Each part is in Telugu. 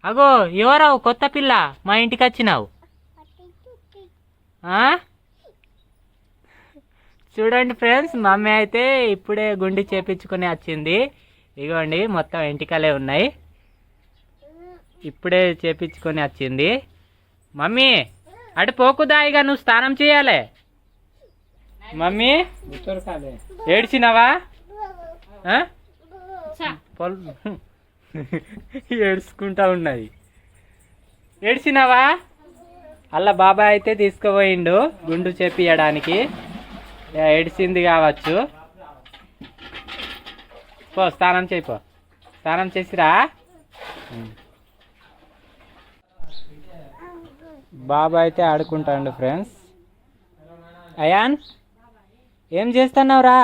అగో ఎవరావు కొత్త పిల్ల మా ఇంటికి వచ్చినావు? చూడండి ఫ్రెండ్స్, మమ్మీ అయితే ఇప్పుడే గుండి చేపించుకొని వచ్చింది. ఇగోండి మొత్తం ఎంటికలే ఉన్నాయి, ఇప్పుడే చేపించుకొని వచ్చింది. మమ్మీ అటు పోకుదా, ఇక నువ్వు స్నానం చేయాలి. మమ్మీ ఏడ్చినావా? ఏడ్చుకుంటా ఉన్నది. ఏడ్చినావా? అలా బాబాయ్ అయితే తీసుకుపోయిండు గుండు చేపియడానికి. ఏడ్చింది కావచ్చు. పో స్నానం చేయిపో, స్నానం చేసిరా. బాబాయ్ అయితే ఆడుకుంటాడు ఫ్రెండ్స్. అయాన్ ఏం చేస్తున్నావురా?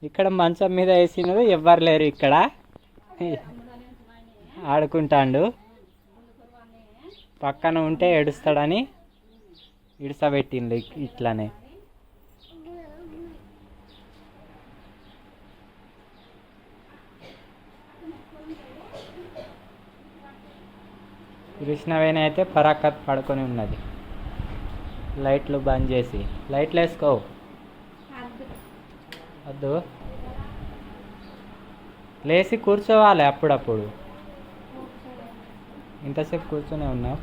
ఇక్కడ మంచం మీద వేసినది, ఎవ్వరు లేరు ఇక్కడ, ఆడుకుంటాడు. పక్కన ఉంటే ఏడుస్తాడని ఇడిసబెట్టిండు ఇట్లానే. కృష్ణవేణి అయితే పరాకత్ పడుకొని ఉన్నది, లైట్లు బంద్ చేసి. లైట్లు వేసుకో వద్దు, లేచి కూర్చోవాలి అప్పుడప్పుడు. ఇంతసేపు కూర్చొనే ఉన్నావు.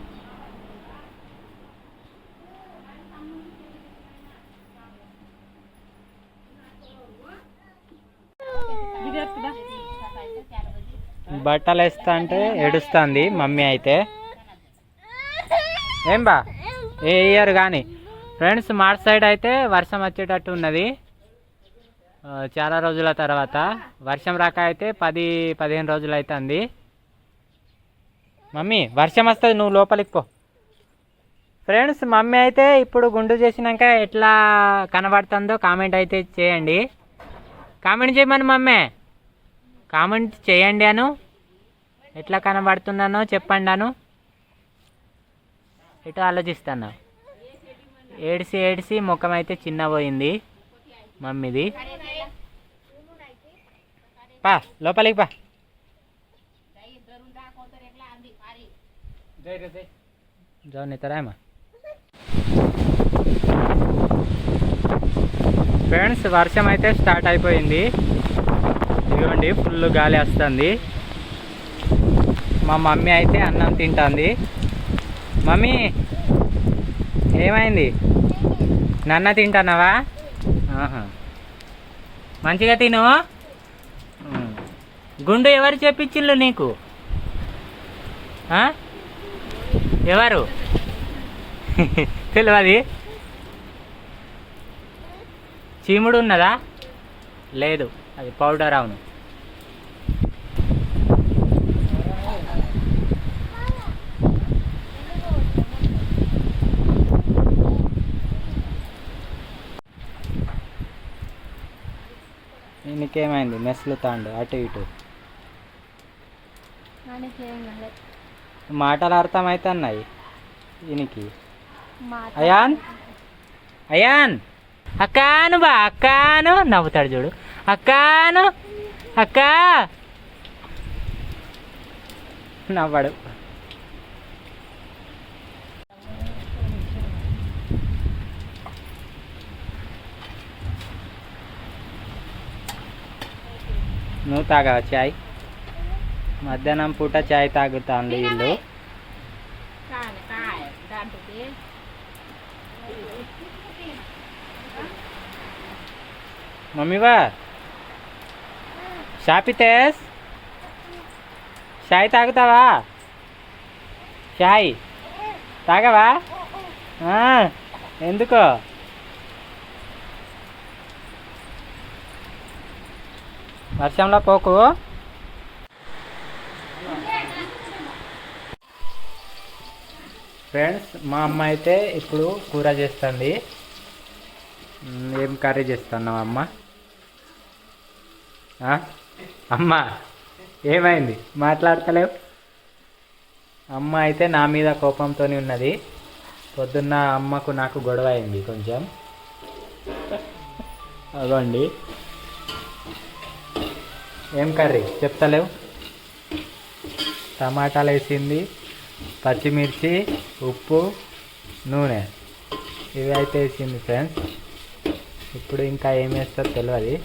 బట్టలు వేస్తా అంటే ఏడుస్తుంది మమ్మీ అయితే. ఏం బా ఏ ఇయర్ కానీ ఫ్రెండ్స్, మార్చ్ సైడ్ అయితే వర్షం వచ్చేటట్టు ఉన్నది. చాలా రోజుల తర్వాత వర్షం రాక అయితే 10-15 రోజులు అవుతుంది. మమ్మీ వర్షం వస్తుంది, నువ్వు లోపలికి పో. ఫ్రెండ్స్, మమ్మీ అయితే ఇప్పుడు గుండు చేసినాక ఎట్లా కనబడుతుందో కామెంట్ అయితే చేయండి. కామెంట్ చేయమని మమ్మీ, కామెంట్ చేయండి అను. ఎట్లా కనబడుతున్నానో చెప్పండి అను. ఎటు ఆలోచిస్తాను. ఏడిసి ఏడిసి ముఖం అయితే చిన్న పోయింది మమ్మీది. పా లోపలికి పా. జాన్ ఇతరామా. ఫ్రెండ్స్, వర్షం అయితే స్టార్ట్ అయిపోయింది. ఇదిగోండి ఫుల్ గాలి వస్తుంది. మా మమ్మీ అయితే అన్నం తింటుంది. మమ్మీ ఏమైంది? నన్న తింటున్నావా? మంచిగా తిను. గుండు ఎవరు చెప్పించిళ్ళు నీకు? ఎవరు తెలియదు. చీముడు ఉన్నదా? లేదు, అది పౌడర్. అవును. నీకేమైంది? మెస్లుతాండు అటు ఇటు. మాటలు అర్థమవుతున్నాయి ఈయనకి. అయాన్ అయాన్ అక్కాను బా, అక్కాను నవ్వుతాడు చూడు. అక్కాను అక్క నవ్వడు. నువ్వు తాగావా చాయ్? మధ్యాహ్నం పూట చాయ్ తాగుతాండు వీళ్ళు. మమ్మీవా షాపితేస్ చాయ్ తాగుతావా? చాయ్ తాగవా? ఎందుకో? వర్షంలో పోకు. ఫ్రెండ్స్, మా అమ్మ అయితే ఇప్పుడు కూర చేస్తుంది. ఏం కర్రీ చేస్తున్నావు అమ్మ? అమ్మ ఏమైంది? మాట్లాడతలేవు. అమ్మ అయితే నా మీద కోపంతో ఉన్నది. పొద్దున్న అమ్మకు నాకు గొడవ అయింది కొంచెం. అదండి. ఏం కర్రీ చెప్తలేవు? టమాటాలు వేసింది, పచ్చిమిర్చి, ఉప్పు, నూనె ఇవి అయితే వేసింది ఫ్రెండ్స్. ఇప్పుడు ఇంకా ఏం వేస్తుందో తెలియదు,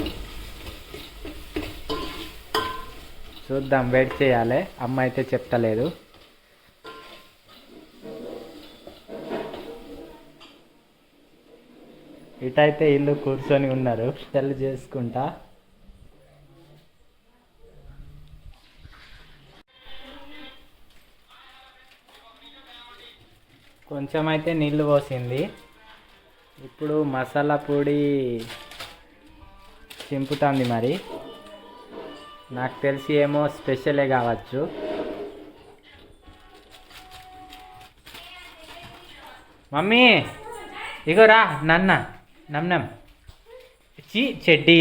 చూద్దాం, వెయిట్ చేయాలి. అమ్మ అయితే చెప్తలేదు. ఇటైతే ఇల్లు కూర్చొని ఉన్నారు సెల్ చేసుకుంటా. కొంచెం అయితే నీళ్ళు పోసింది. ఇప్పుడు మసాలా పొడి చింపుతుంది. మరి నాకు తెలిసి ఏమో స్పెషలే కావచ్చు. మమ్మీ ఇగోరా నన్న నమ్నం చెడ్డీ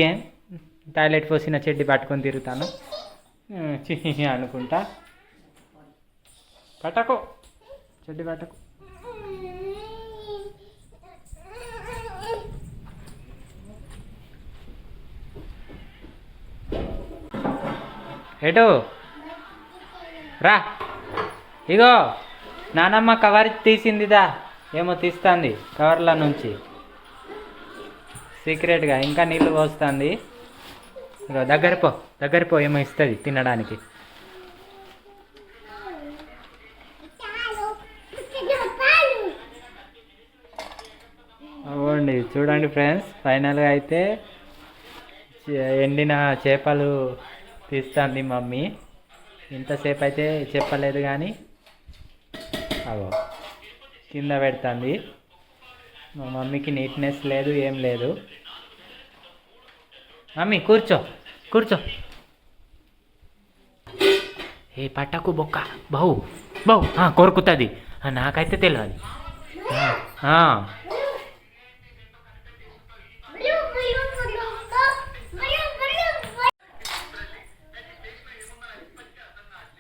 టాయిలెట్ పోసిన చెడ్డీ పట్టుకొని తిరుగుతాను అనుకుంటా. పట్టకు చెడ్డీ పట్టకు. ఎటు రా, ఇగో నానమ్మ కవర్ తీసిందిదా, ఏమో తీస్తుంది కవర్ల నుంచి సీక్రెట్గా. ఇంకా నీళ్ళు పోస్తుంది. ఇగో దగ్గర పో ఏమో ఇస్తుంది తినడానికి. అవునండి, చూడండి ఫ్రెండ్స్, ఫైనల్గా అయితే ఎండిన చేపలు తీస్తుంది మమ్మీ. ఇంతసేపు అయితే చెప్పలేదు కానీ అవో కింద పెడుతుంది. మా మమ్మీకి నీట్నెస్ లేదు, ఏం లేదు. మమ్మీ కూర్చో ఏ పట్టకు బొక్క బహు కొరుకుతుంది. నాకైతే తెలియదు.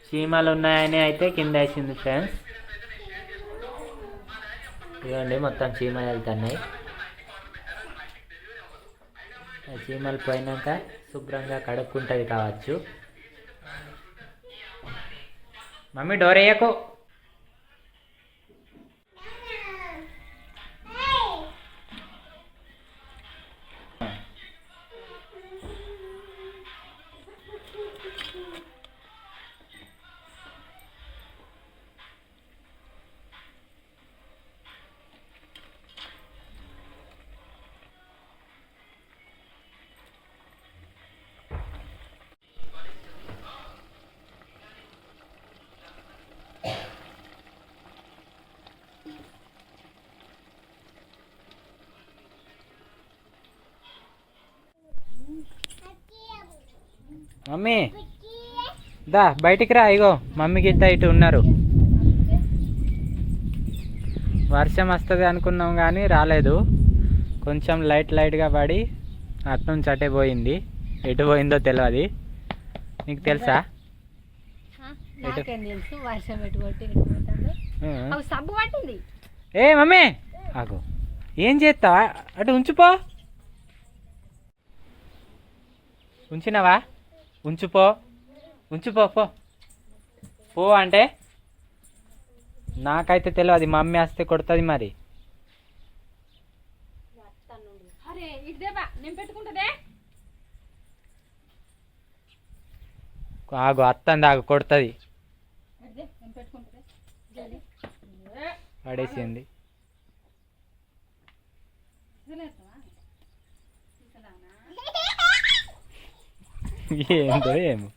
చీమలు ఉన్నాయని అయితే కింద వేసింది ఫ్రెండ్స్. ఇవ్వండి మొత్తం చీమలు వెళ్తున్నాయి. చీమలు పోయినాక శుభ్రంగా కడుక్కుంటుంది కావచ్చు. మమ్మీ డోర్ వేయకు. మమ్మీ దా బయటికి రా. ఇగో మమ్మీ గిట్ట ఇటు ఉన్నారు. వర్షం వస్తుంది అనుకున్నాం కానీ రాలేదు. కొంచెం లైట్గా పడి అటు నుంచి అటే పోయింది. ఎటు పోయిందో తెలియదు. నీకు తెలుసా? ఏ మమ్మీ ఆగో, ఏం చేస్తా? అటు ఉంచిపో. ఉంచినవా? ఉంచిపో పో అంటే నాకైతే తెలియదు. మమ్మీ వస్తే కొడుతుంది మరి. ఆగు అత్తంది, ఆగు కొడుతుంది. పడేసింది. ఏందో ఏమో.